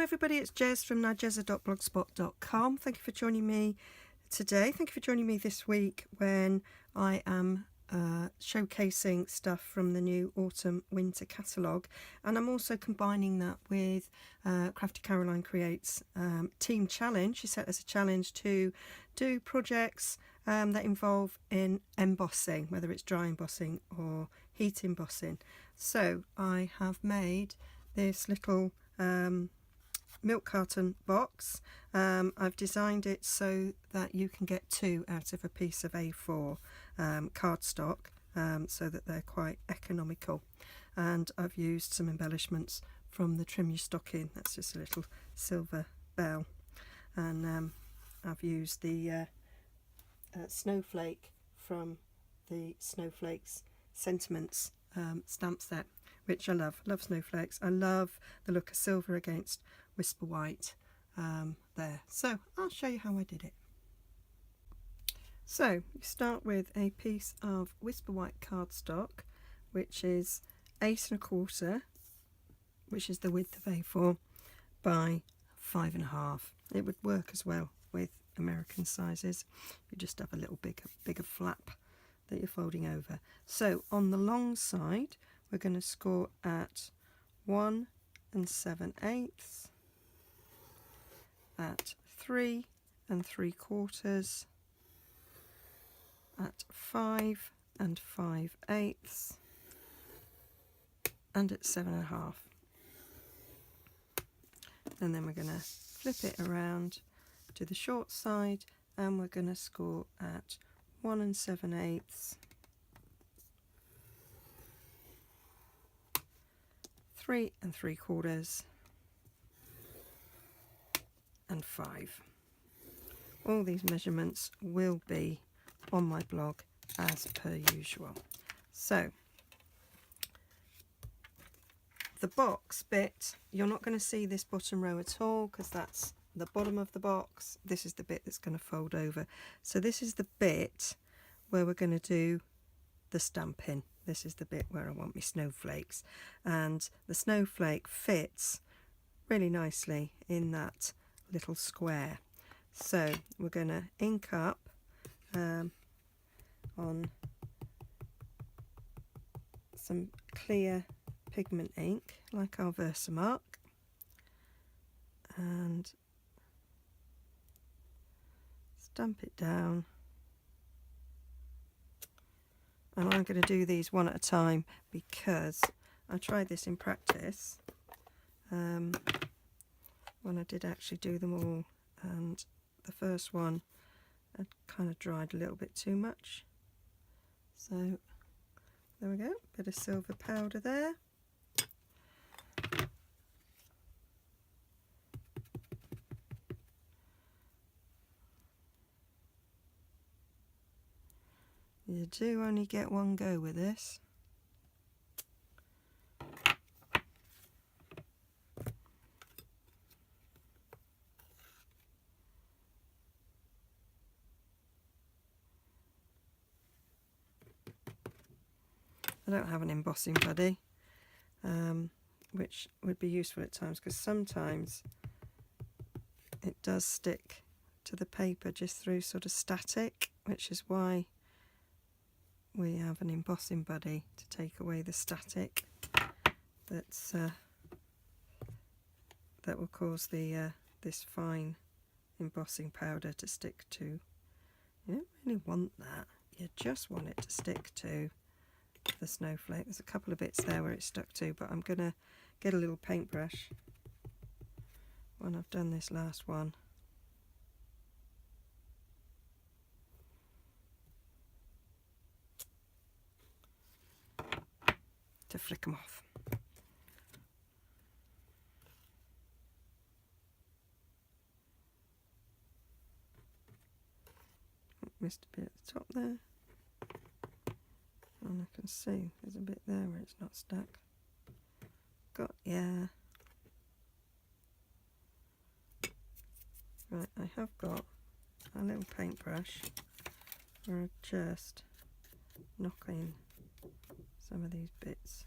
everybody, it's Jez from Nigezza.blogspot.com. Thank you for joining me today. Thank you for joining me this week when I am showcasing stuff from the new autumn winter catalogue, and I'm also combining that with Crafty Caroline Creates team challenge. She set us a challenge to do projects that involve in embossing, whether it's dry embossing or heat embossing. So I have made this little milk carton box. I've designed it so that you can get two out of a piece of A4 cardstock, so that they're quite economical, and I've used some embellishments from the Trim Your Stocking. That's just a little silver bell, and I've used the Snowflake from the Snowflakes Sentiments stamp set, which I love snowflakes. I love the look of silver against whisper white there. So I'll show you how I did it. So you start with a piece of whisper white cardstock, which is 8 1/4, which is the width of A4, by 5 1/2. It would work as well with American sizes. You just have a little bigger flap that you're folding over. So on the long side, we're going to score at 1 7/8, at 3 3/4, at 5 5/8, and at 7 1/2. And then we're going to flip it around to the short side, and we're going to score at 1 7/8, 3 3/4, and 5. All these measurements will be on my blog as per usual. So the box bit, you're not going to see this bottom row at all because that's the bottom of the box. This is the bit that's going to fold over. So this is the bit where we're going to do the stamping. This is the bit where I want my snowflakes, and the snowflake fits really nicely in that little square. So we're going to ink up on some clear pigment ink like our Versamark, and stamp it down. And I'm going to do these one at a time because I tried this in practice when I did actually do them all, and the first one had kind of dried a little bit too much. So there we go, bit of silver powder there. You do only get one go with this. I don't have an embossing buddy, which would be useful at times because sometimes it does stick to the paper just through sort of static, which is why we have an embossing buddy to take away the static that's that will cause the this fine embossing powder to stick to. You don't really want that, you just want it to stick to the snowflake. There's a couple of bits there where it's stuck to, but I'm gonna get a little paintbrush when I've done this last one to flick them off. Missed a bit at the top there, and I can see there's a bit there where it's not stuck. Yeah. Right, I have got a little paintbrush where I just knock in some of these bits.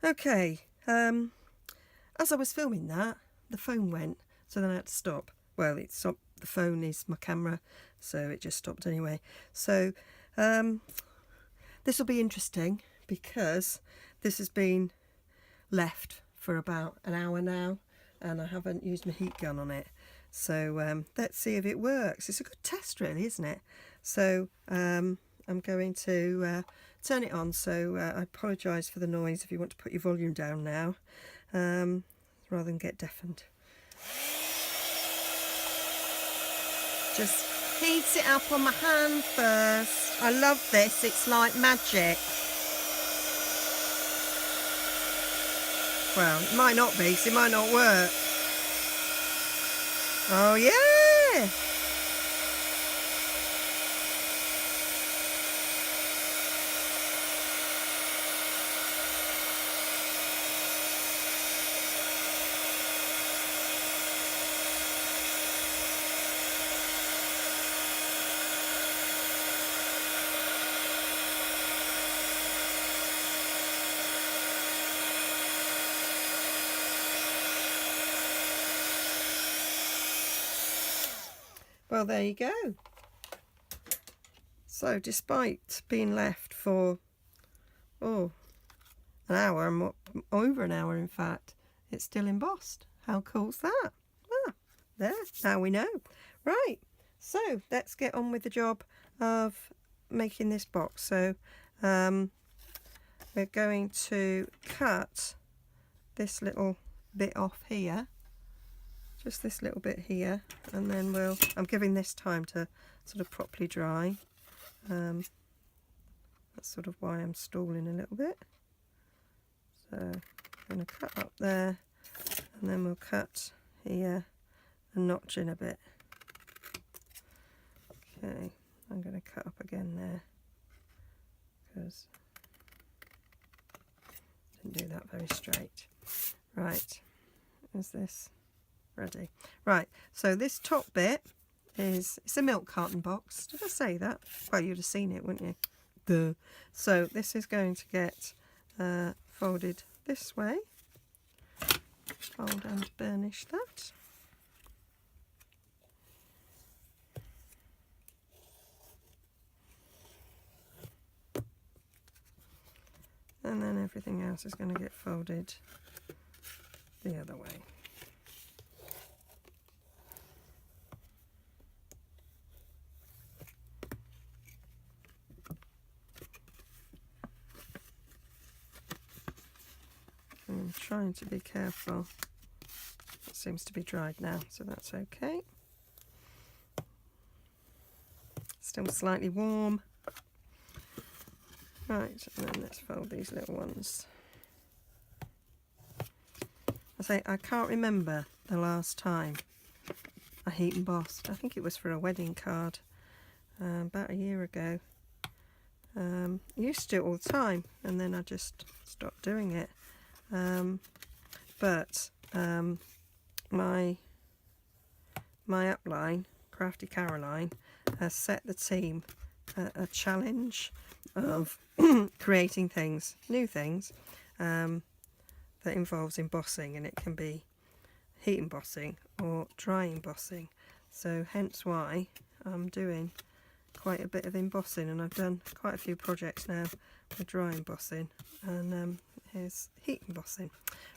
Okay, as I was filming that, the phone went, so then I had to stop. Well, it stopped. The phone is my camera, so it just stopped anyway. So this will be interesting because this has been left for about an hour now, and I haven't used my heat gun on it. So let's see if it works. It's a good test, really, isn't it? So I'm going to turn it on. So I apologise for the noise if you want to put your volume down now, rather than get deafened. Just heats it up on my hand first. I love this, it's like magic. Well, it might not be, so it might not work. Oh yeah! Well, there you go. So despite being left for an hour, and over an hour in fact, it's still embossed. How cool's that? Ah, there, now we know. Right, so let's get on with the job of making this box. So we're going to cut this little bit off here, just this little bit here, and then I'm giving this time to sort of properly dry. That's sort of why I'm stalling a little bit. So I'm going to cut up there, and then we'll cut here and notch in a bit. Okay, I'm going to cut up again there because I didn't do that very straight. Right, is this ready? Right, so this top bit it's a milk carton box. Did I say that? Well, you'd have seen it, wouldn't you? Duh. So this is going to get folded this way. Fold and burnish that. And then everything else is going to get folded the other way. I'm trying to be careful. It seems to be dried now, so that's okay. Still slightly warm. Right, and then let's fold these little ones. I can't remember the last time I heat embossed. I think it was for a wedding card about a year ago. I used to do it all the time, and then I just stopped doing it. But my upline, Crafty Caroline, has set the team a challenge of creating things, new things, that involves embossing, and it can be heat embossing or dry embossing. So hence why I'm doing quite a bit of embossing, and I've done quite a few projects now with dry embossing, and here's heat embossing.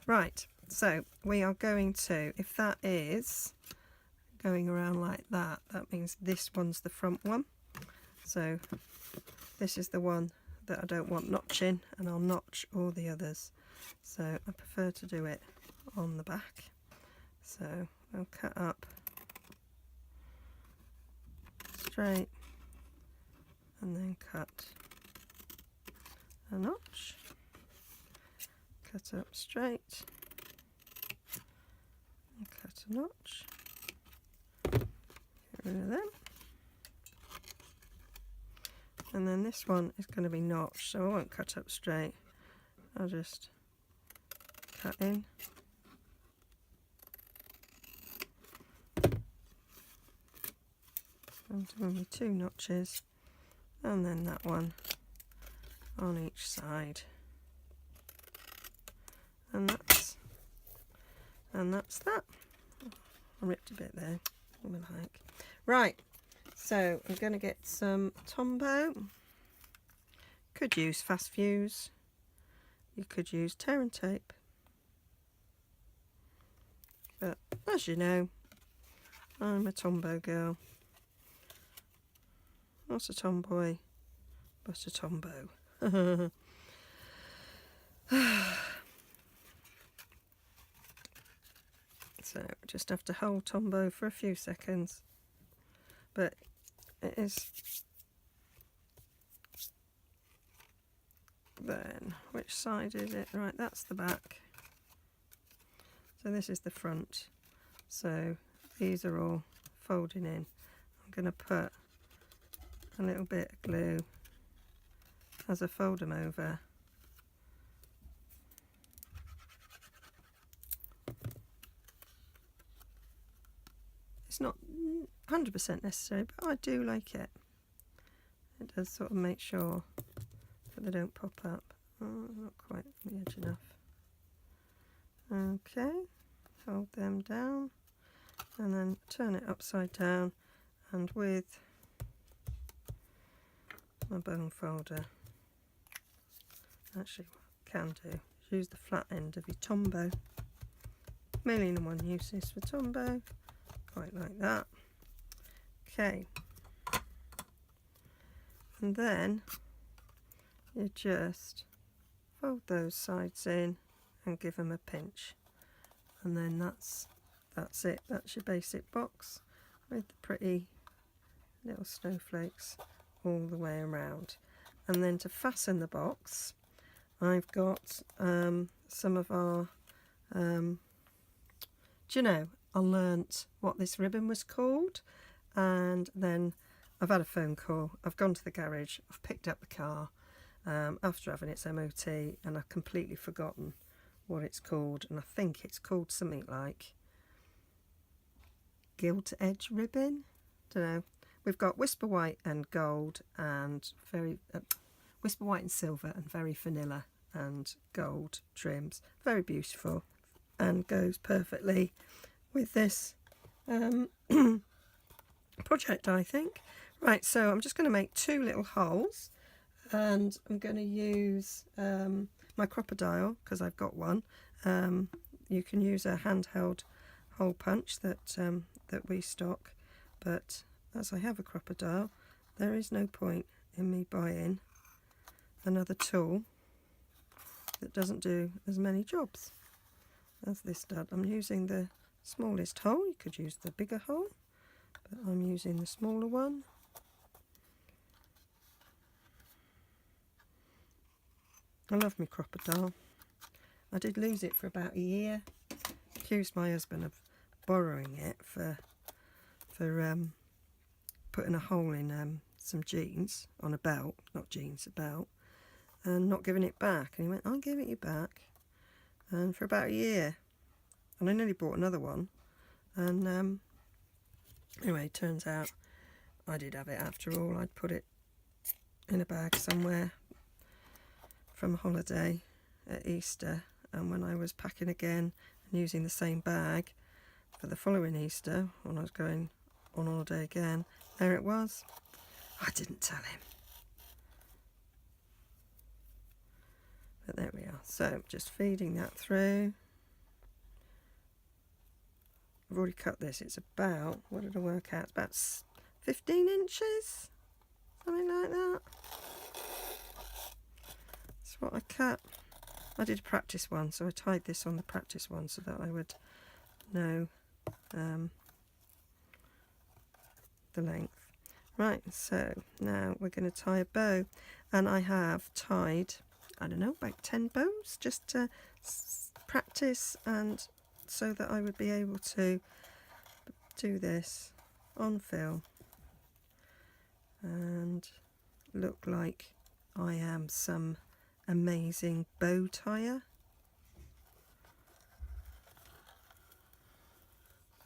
Right, so we are going to, if that is going around like that, that means this one's the front one. So this is the one that I don't want notching, and I'll notch all the others. So I prefer to do it on the back. So I'll cut up straight and then cut a notch, cut up straight and cut a notch, get rid of them. And then this one is going to be notched, so I won't cut up straight, I'll just cut in. I'm doing my 2 notches, and then that one on each side. And that's that. I ripped a bit there. What the heck. Right, so I'm going to get some Tombow. Could use fast fuse. You could use tear and tape. But as you know, I'm a Tombow girl. Not a tomboy, but a Tombow. So just have to hold Tombow for a few seconds. But it is. Then, which side is it? Right, that's the back. So this is the front. So these are all folding in. I'm going to put a little bit of glue as I fold them over. It's not 100% necessary, but I do like it. It does sort of make sure that they don't pop up. Oh, not quite the edge enough. Okay, hold them down and then turn it upside down, and with my bone folder, actually what I can do is use the flat end of your Tombow. 1,000,001 uses for Tombow, quite like that. Okay, and then you just fold those sides in and give them a pinch, and then that's it. That's your basic box with the pretty little snowflakes all the way around. And then to fasten the box, I've got some of our do you know, I learnt what this ribbon was called, and then I've had a phone call, I've gone to the garage, I've picked up the car after having its MOT, and I've completely forgotten what it's called, and I think it's called something like gilt edge ribbon. Don't know. We've got whisper white and gold, and very whisper white and silver, and very vanilla and gold trims. Very beautiful, and goes perfectly with this project, I think. Right, so I'm just going to make 2 little holes, and I'm going to use my crocodile because I've got one. You can use a handheld hole punch that we stock, but as I have a crocodile, there is no point in me buying another tool that doesn't do as many jobs as this does. I'm using the smallest hole. You could use the bigger hole, but I'm using the smaller one. I love my crocodile. I did lose it for about a year. Accused my husband of borrowing it for putting a hole in some jeans on a belt, not jeans, a belt, and not giving it back. And he went, I'll give it you back. And for about a year, and I nearly bought another one. And anyway, turns out I did have it after all. I'd put it in a bag somewhere from a holiday at Easter, and when I was packing again and using the same bag for the following Easter, when I was going on holiday again, there it was. I didn't tell him. But there we are. So just feeding that through. I've already cut this. It's about, what did I work out? It's about 15 inches, something like that. That's what I cut. I did a practice one, so I tied this on the practice one so that I would know the length. Right, so now we're going to tie a bow, and I have tied, I don't know, about 10 bows just to practice, and so that I would be able to do this on film and look like I am some amazing bow tire.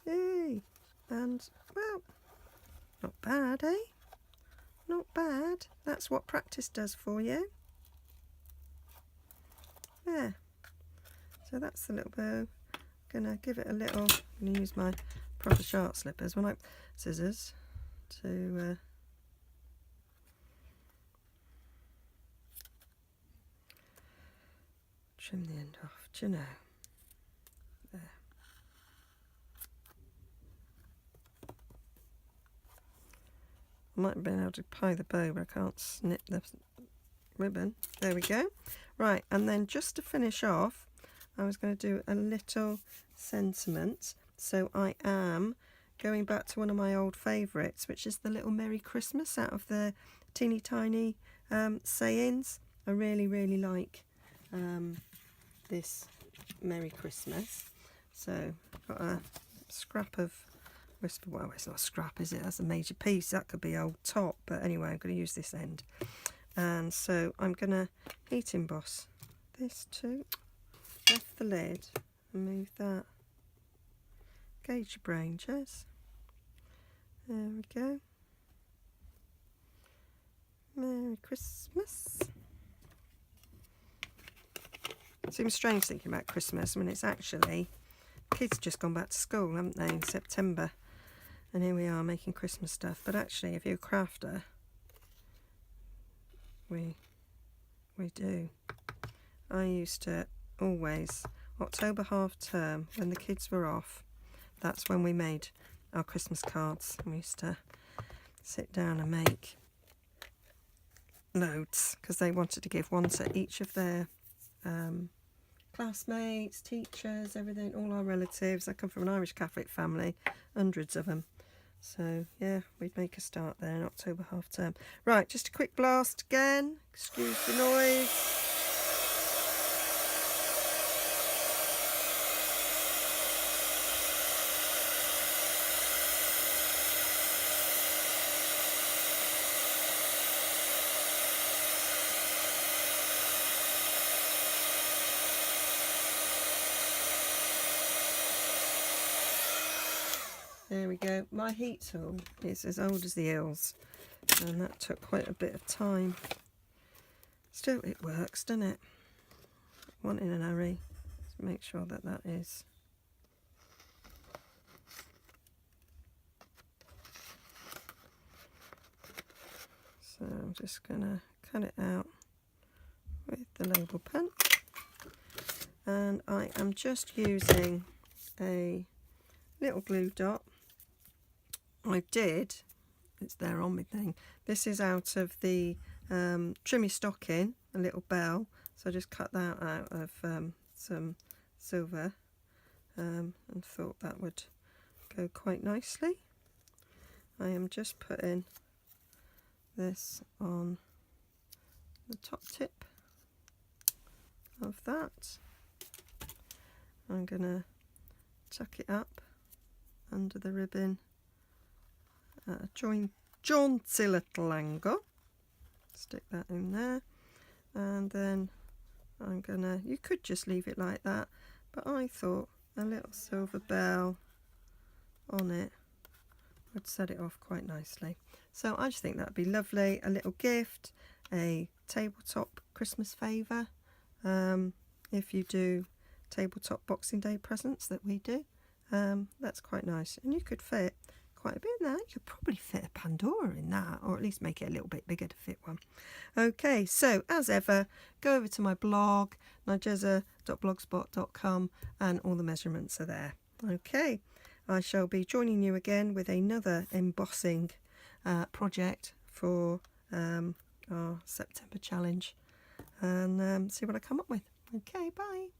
Yay! And, well, not bad, eh? Not bad. That's what practice does for you. There. So that's the little bow. I'm gonna give it a little, I'm gonna use my proper sharp slippers, scissors to trim the end off. Do you know? There. I might have been able to tie the bow, but I can't snip the ribbon. There we go. Right, and then just to finish off, I was going to do a little sentiment. So I am going back to one of my old favourites, which is the little Merry Christmas out of the teeny tiny sayings. I really, really like this Merry Christmas. So I've got a scrap of whisper. Well, it's not a scrap, is it? That's a major piece. That could be old top. But anyway, I'm going to use this end. And so I'm going to heat emboss this too. Lift the lid and move that. Gauge your brain, Jess. There we go. Merry Christmas. It seems strange thinking about Christmas when it's actually, kids just gone back to school, haven't they, in September. And here we are making Christmas stuff. But actually, if you're a crafter, we do. I used to always, October half term, when the kids were off, that's when we made our Christmas cards. We used to sit down and make loads because they wanted to give one to each of their classmates, teachers, everything, all our relatives. I come from an Irish Catholic family, hundreds of them. So yeah, we'd make a start there in October half term. Right, just a quick blast again. Excuse the noise. There we go. My heat tool is as old as the hills, and that took quite a bit of time. Still, it works, doesn't it? One in a hurry. Let's make sure that that is. So I'm just going to cut it out with the label pen. And I am just using a little glue dot. It's there on my thing. This is out of the Trim Your Stocking, a little bell. So I just cut that out of some silver and thought that would go quite nicely. I am just putting this on the top tip of that. I'm going to tuck it up under the ribbon at a jaunty little angle. Stick that in there, and then I'm gonna, you could just leave it like that, but I thought a little silver bell on it would set it off quite nicely. So I just think that'd be lovely, a little gift, a tabletop Christmas favour, if you do tabletop Boxing Day presents that we do. That's quite nice, and you could fit quite a bit in that. You could probably fit a Pandora in that, or at least make it a little bit bigger to fit one. Okay, so as ever, go over to my blog, nigezza.blogspot.com, and all the measurements are there. Okay, I shall be joining you again with another embossing project for our September challenge, and see what I come up with. Okay, bye.